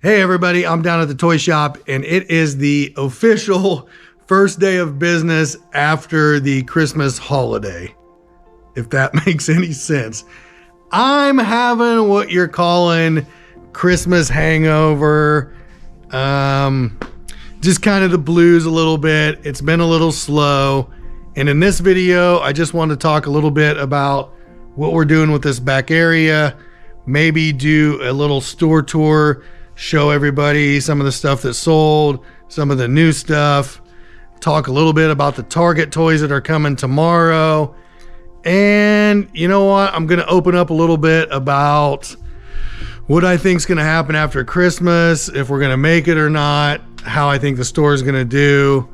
Hey everybody, I'm down at the toy shop and it is the official first day of business after the Christmas holiday, if that makes any sense. I'm having what you're calling Christmas hangover, just kind of the blues a little bit. It's been a little slow. And in this video, I just want to talk a little bit about what we're doing with this back area, maybe do a little store tour, show everybody some of the stuff that's sold, some of the new stuff, talk a little bit about the Target toys that are coming tomorrow. And you know what? I'm going to open up a little bit about what I think is going to happen after Christmas, if we're going to make it or not, how I think the store is going to do,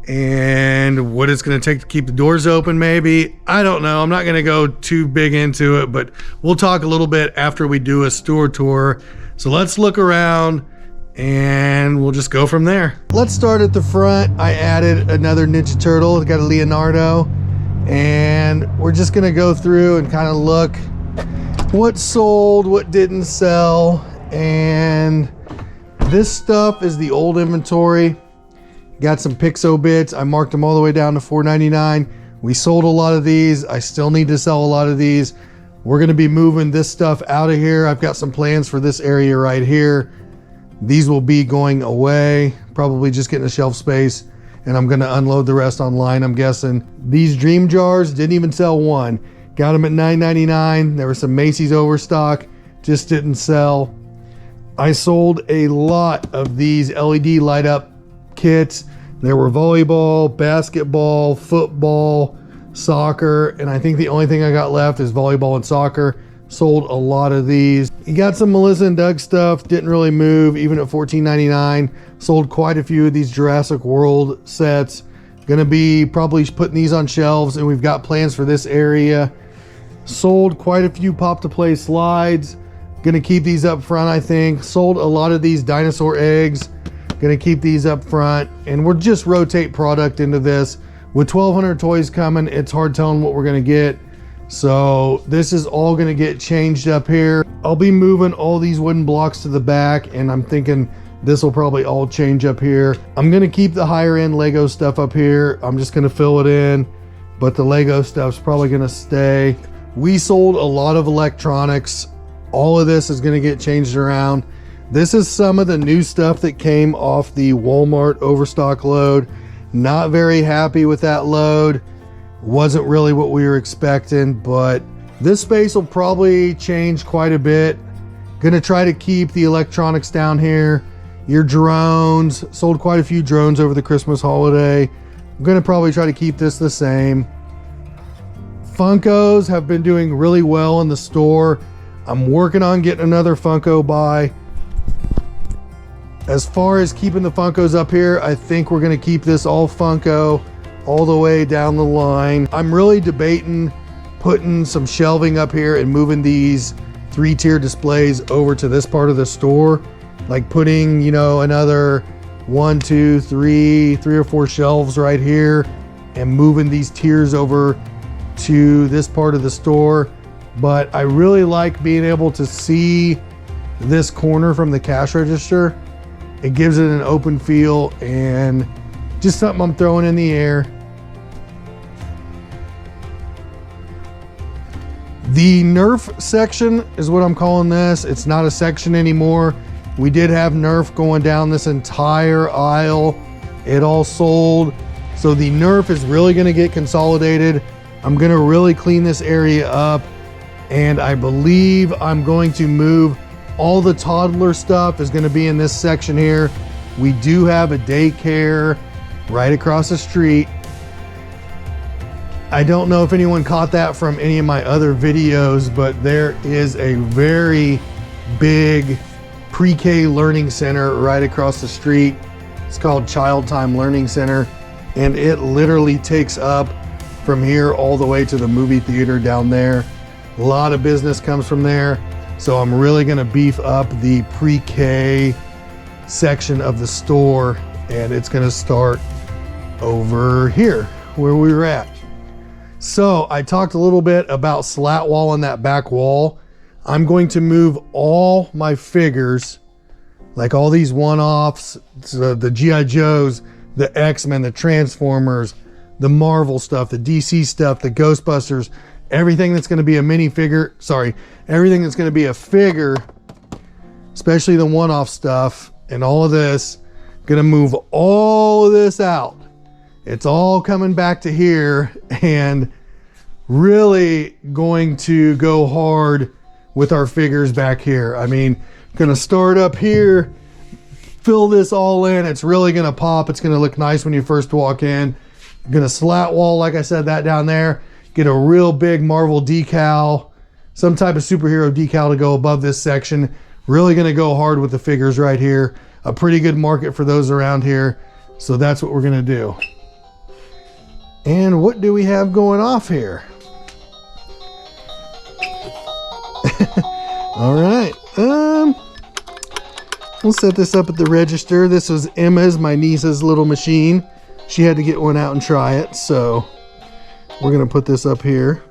and what it's going to take to keep the doors open maybe. I don't know. I'm not going to go too big into it, but we'll talk a little bit after we do a store tour. So let's look around and we'll just go from there. Let's start at the front. I added another Ninja Turtle. It's got a Leonardo, and we're just gonna go through and kind of look what sold, what didn't sell. And this stuff is the old inventory. Got some Pixo bits. I marked them all the way down to $4.99. We sold a lot of these. I still need to sell a lot of these. We're going to be moving this stuff out of here. I've got some plans for this area right here. These will be going away, probably just getting a shelf space, and I'm going to unload the rest online, I'm guessing. These dream jars, didn't even sell one. Got them at $9.99. There was some Macy's Overstock, just didn't sell. I sold a lot of these LED light up kits. There were volleyball, basketball, football, soccer, and I think the only thing I got left is volleyball and soccer. Sold a lot of these. You got some Melissa and Doug stuff, didn't really move, even at $14.99. Sold quite a few of these Jurassic World sets. Gonna be probably putting these on shelves, and we've got plans for this area. Sold quite a few pop to play slides. Gonna keep these up front, I think. Sold a lot of these dinosaur eggs. Gonna keep these up front, and we'll just rotate product into this. With 1,200 toys coming, it's hard telling what we're gonna get. So this is all gonna get changed up here. I'll be moving all these wooden blocks to the back, and I'm thinking this will probably all change up here. I'm gonna keep the higher end Lego stuff up here. I'm just gonna fill it in, but the Lego stuff's probably gonna stay. We sold a lot of electronics. All of this is gonna get changed around. This is some of the new stuff that came off the Walmart Overstock load. Not very happy with that load. Wasn't really what we were expecting, but this space will probably change quite a bit. Gonna try to keep the electronics down here. Your drones, sold quite a few drones over the Christmas holiday. I'm gonna probably try to keep this the same. Funkos have been doing really well in the store. I'm working on getting another Funko buy. As far as keeping the Funkos up here, I think we're gonna keep this all Funko all the way down the line. I'm really debating putting some shelving up here and moving these 3-tier displays over to this part of the store. Like putting, you know, another 1, 2, 3 or 4 shelves right here and moving these tiers over to this part of the store. But I really like being able to see this corner from the cash register. It gives it an open feel, and just something I'm throwing in the air. The Nerf section is what I'm calling this. It's not a section anymore. We did have Nerf going down this entire aisle. It all sold. So the Nerf is really gonna get consolidated. I'm gonna really clean this area up, and I believe I'm going to move all the toddler stuff is going to be in this section here. We do have a daycare right across the street. I don't know if anyone caught that from any of my other videos, but there is a very big pre-K learning center right across the street. It's called Child Time Learning Center, and it literally takes up from here all the way to the movie theater down there. A lot of business comes from there. So I'm really gonna beef up the pre-K section of the store, and it's gonna start over here where we were at. So I talked a little bit about slat wall on that back wall. I'm going to move all my figures Like all these one-offs, the G.I. Joes, the X-Men, the Transformers, the Marvel stuff, the DC stuff, the Ghostbusters, everything that's going to be a minifigure, everything that's going to be a figure, especially the one-off stuff and all of this, going to move all of this out. It's all coming back to here and really going to go hard with our figures back here. I mean, going to start up here, fill this all in. It's really going to pop. It's going to look nice when you first walk in. Going to slat wall, like I said, that down there. Get a real big Marvel decal, some type of superhero decal to go above this section. Really going to go hard with the figures right here. A pretty good market for those around here. So that's what we're going to do. And what do we have going off here? All right. We'll set this up at the register. This was Emma's, my niece's little machine. She had to get one out and try it. So we're going to put this up here.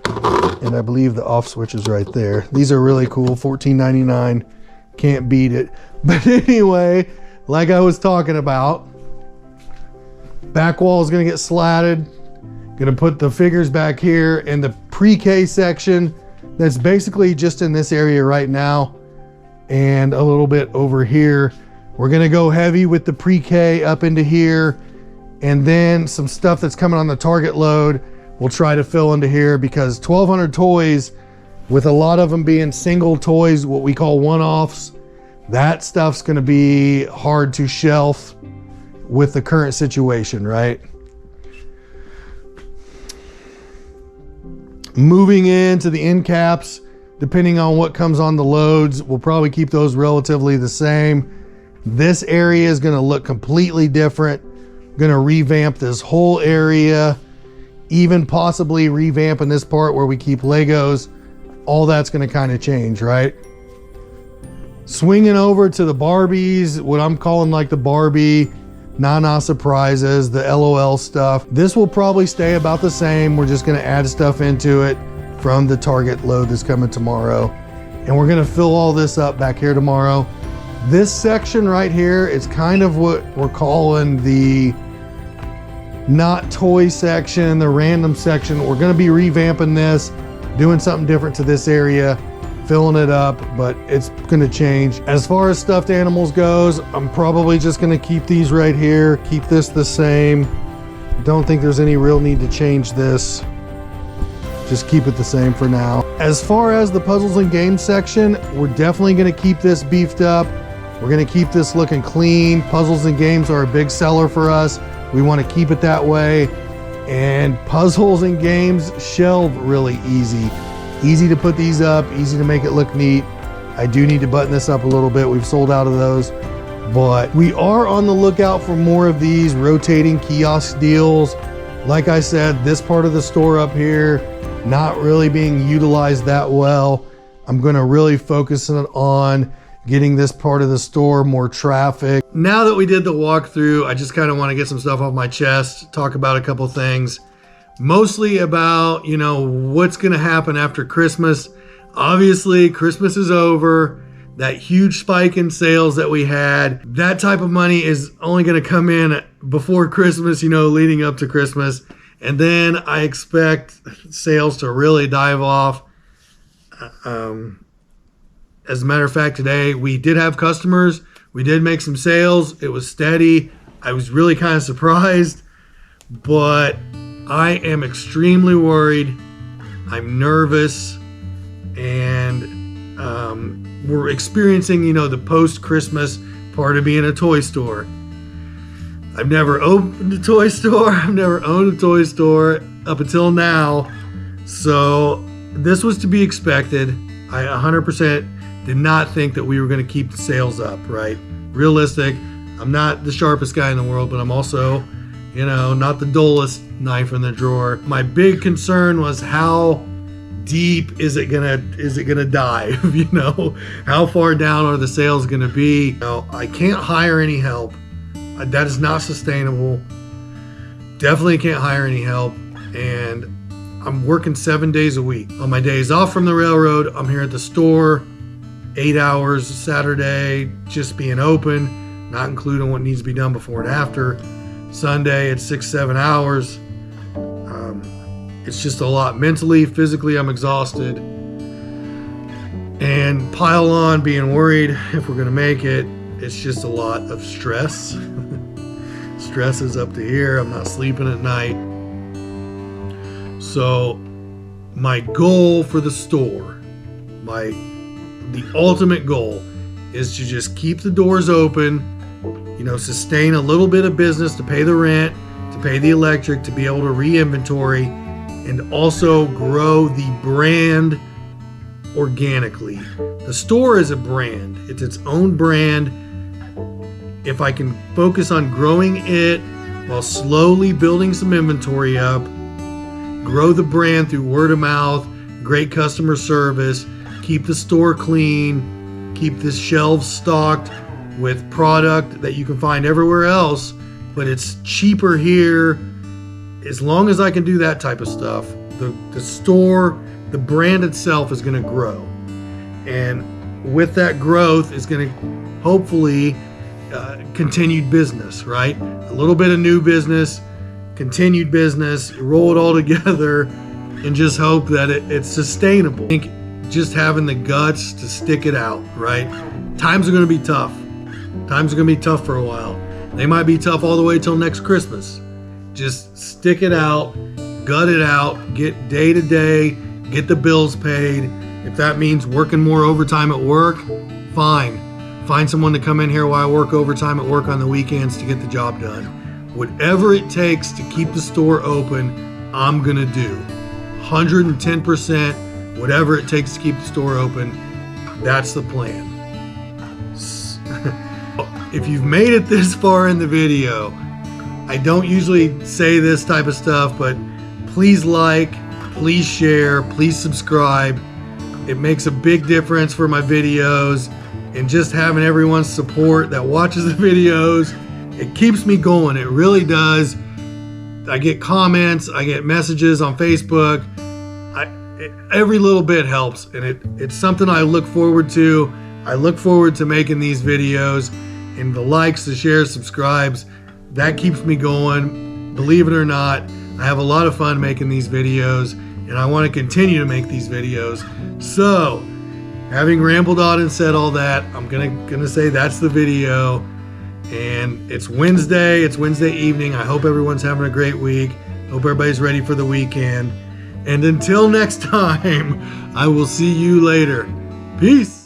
And I believe the off switch is right there. These are really cool. $14.99. Can't beat it. But anyway, like I was talking about, back wall is going to get slatted. Going to put the figures back here in the pre-K section. That's basically just in this area right now. And a little bit over here. We're going to go heavy with the pre-K up into here. And then some stuff that's coming on the target load, we'll try to fill into here, because 1,200 toys, with a lot of them being single toys, what we call one-offs, that stuff's going to be hard to shelf with the current situation, right? Moving into the end caps, depending on what comes on the loads, we'll probably keep those relatively the same. This area is going to look completely different. Going to revamp this whole area, even possibly revamping this part where we keep Legos. All that's going to kind of change, right? Swinging over to the Barbies, what I'm calling like the Barbie Nana surprises, the LOL stuff. This will probably stay about the same. We're just going to add stuff into it from the Target load that's coming tomorrow. And we're going to fill all this up back here tomorrow. This section right here is kind of what we're calling the not toy section, the random section. We're going to be revamping this, doing something different to this area, filling it up, but it's going to change. As far as stuffed animals goes, I'm probably just going to keep these right here, keep this the same. Don't think there's any real need to change this. Just keep it the same for now. As far as the puzzles and games section, we're definitely going to keep this beefed up. We're going to keep this looking clean. Puzzles and games are a big seller for us. We want to keep it that way. And puzzles and games shelve really easy. Easy to put these up, easy to make it look neat. I do need to button this up a little bit. We've sold out of those. But we are on the lookout for more of these rotating kiosk deals. Like I said, this part of the store up here, not really being utilized that well. I'm going to really focus on getting this part of the store more traffic. Now that we did the walkthrough, I just kind of want to get some stuff off my chest, talk about a couple things. Mostly about, you know, what's going to happen after Christmas. Obviously, Christmas is over. That huge spike in sales that we had, that type of money is only going to come in before Christmas, you know, leading up to Christmas. And then I expect sales to really dive off. As a matter of fact, today we did have customers. We did make some sales. It was steady. I was really kind of surprised, but I am extremely worried. I'm nervous, and we're experiencing, you know, the post-Christmas part of being a toy store. I've never opened a toy store. I've never owned a toy store up until now. So this was to be expected. I 100% did not think that we were going to keep the sales up, right? Realistic. I'm not the sharpest guy in the world, but I'm also, you know, not the dullest knife in the drawer. My big concern was how deep is it gonna dive? You know, how far down are the sales gonna be? You know, I can't hire any help. That is not sustainable. Definitely can't hire any help. And I'm working 7 days a week. On my days off from the railroad, I'm here at the store. 8 hours Saturday just being open, not including what needs to be done before and after. Sunday it's 6-7 hours. It's just a lot mentally, physically. I'm exhausted, and pile on being worried if we're gonna make it. It's just a lot of stress. Stress is up to here. I'm not sleeping at night. So my goal for the store, the ultimate goal, is to just keep the doors open, you know, sustain a little bit of business to pay the rent, to pay the electric, to be able to re-inventory, and also grow the brand organically. The store is a brand. It's its own brand. If I can focus on growing it while slowly building some inventory up, grow the brand through word of mouth, great customer service, keep the store clean, keep the shelves stocked with product that you can find everywhere else, but it's cheaper here. As long as I can do that type of stuff, the store, the brand itself is going to grow. And with that growth is going to hopefully continued business, right? A little bit of new business, continued business, roll it all together and just hope that it's sustainable. I think just having the guts to stick it out, right? Times are going to be tough. Times are going to be tough for a while. They might be tough all the way till next Christmas. Just stick it out, gut it out, get day to day, get the bills paid. If that means working more overtime at work, fine. Find someone to come in here while I work overtime at work on the weekends to get the job done. Whatever it takes to keep the store open, I'm gonna do. 110%, whatever it takes to keep the store open, that's the plan. If you've made it this far in the video, I don't usually say this type of stuff, but please like, please share, please subscribe. It makes a big difference for my videos, and just having everyone's support that watches the videos, it keeps me going. It really does. I get comments, I get messages on Facebook. Every little bit helps, and it's something I look forward to. I look forward to making these videos, and the likes, the shares, subscribes, that keeps me going. Believe it or not, I have a lot of fun making these videos, and I want to continue to make these videos. So, having rambled on and said all that, I'm gonna say that's the video. And it's Wednesday evening. I hope everyone's having a great week. Hope everybody's ready for the weekend. And until next time, I will see you later. Peace.